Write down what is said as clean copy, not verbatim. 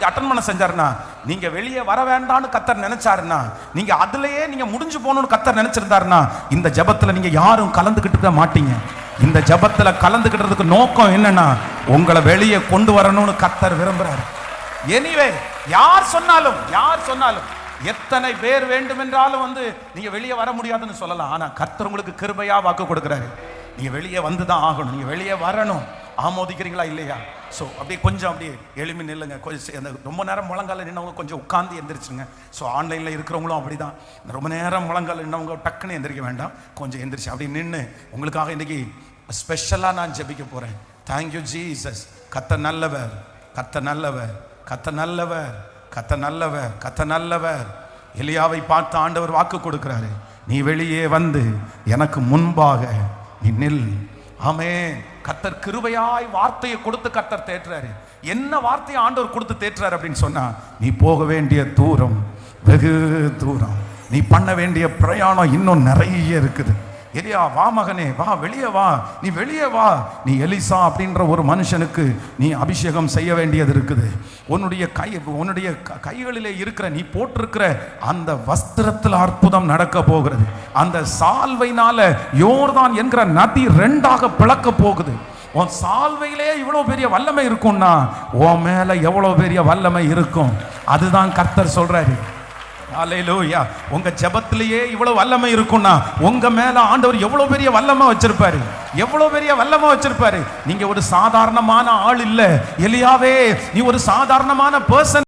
Attend பண்ண செஞ்சாருன்னா, நீங்க வெளியே வர வேண்டாம்னு கர்த்தர் நினைச்சாருன்னா, நீங்க அதுலயே நீங்க முடிஞ்சு போகணும்னு கர்த்தர் நினைச்சிருந்தாருன்னா, இந்த ஜெபத்துல நீங்க யாரும் கலந்துக்கிட்டு மாட்டீங்க. இந்த ஜெபத்துல கலந்துக்கிட்டதுக்கு நோக்கம் என்னன்னா, உங்களை வெளியே கொண்டு வரணும்னு கர்த்தர் விரும்புறாரு. எனிவே யார் சொன்னாலும் எத்தனை பேர் வேண்டும் என்றாலும் நீங்க வெளியே வர முடியாதுன்னு சொல்லலாம். ஆனா கர்த்தர் உங்களுக்கு கிருபையா வாக்கு கொடுக்கிறாரு, நீங்க வெளியே வந்துதான் ஆகணும், நீங்க வெளியே வரணும். ஆமோதிக்கிறீங்களா இல்லையா? ஸோ அப்படியே கொஞ்சம் அப்படியே எளிமை நில்லுங்க. கொஞ்சம் அந்த ரொம்ப நேரம் முழங்கால நின்னவங்க கொஞ்சம் உட்காந்து எந்திரிச்சுங்க. ஸோ ஆன்லைனில் இருக்கிறவங்களும் அப்படிதான், ரொம்ப நேரம் முழங்கால நின்னவங்க டக்குன்னு எந்திரிக்க வேண்டாம், கொஞ்சம் எந்திரிச்சு அப்படி நின்று உங்களுக்காக இன்னைக்கு ஸ்பெஷலாக நான் ஜெபிக்க போகிறேன். Thank you Jesus. கர்த்தர் நல்லவர், கர்த்தர் நல்லவர், கர்த்தர் நல்லவர், கர்த்தர் நல்லவர், கர்த்தர் நல்லவர். எலியாவை பார்த்து ஆண்டவர் வாக்கு கொடுக்கிறாரு, நீ வெளியே வந்து எனக்கு முன்பாக நீ நில். ஆமென். கர்த்தர் கிருபையாய் வார்த்தையை கொடுத்து கர்த்தர் தேற்றுறாரு. என்ன வார்த்தையை ஆண்டவர் கொடுத்து தேற்றுறாரு அப்படின்னு சொன்னா, நீ போக வேண்டிய தூரம் வெகு தூரம், நீ பண்ண வேண்டிய பிரயாணம் இன்னும் நிறைய இருக்குது. எலியா, வா மகனே, வா, வெளியே வா, நீ வெளியே வா. நீ எலிசா அப்படின்ற ஒரு மனுஷனுக்கு நீ அபிஷேகம் செய்ய வேண்டியது இருக்குது. உன்னுடைய கைகளிலே இருக்கிற நீ போட்டிருக்கிற அந்த வஸ்திரத்தில் அற்புதம் நடக்க போகிறது. அந்த சால்வைனால யோர்தான் என்கிற நதி 2ஆக பிளக்க போகுது. உன் சால்வையிலே இவ்வளவு பெரிய வல்லமை இருக்கும்னா, உன் மேல எவ்வளவு பெரிய வல்லமை இருக்கும். அதுதான் கர்த்தர் சொல்றாரு. ஹல்லேலூயா. உங்க ஜெபத்திலேயே இவ்வளவு வல்லமை இருக்கும்னா, உங்க மேல ஆண்டவர் எவ்வளவு பெரிய வல்லமை வச்சிருப்பாரு, எவ்வளவு பெரிய வல்லமை வச்சிருப்பாரு. நீங்க ஒரு சாதாரணமான ஆள் இல்ல. எலியாவே, நீ ஒரு சாதாரணமான பர்சன்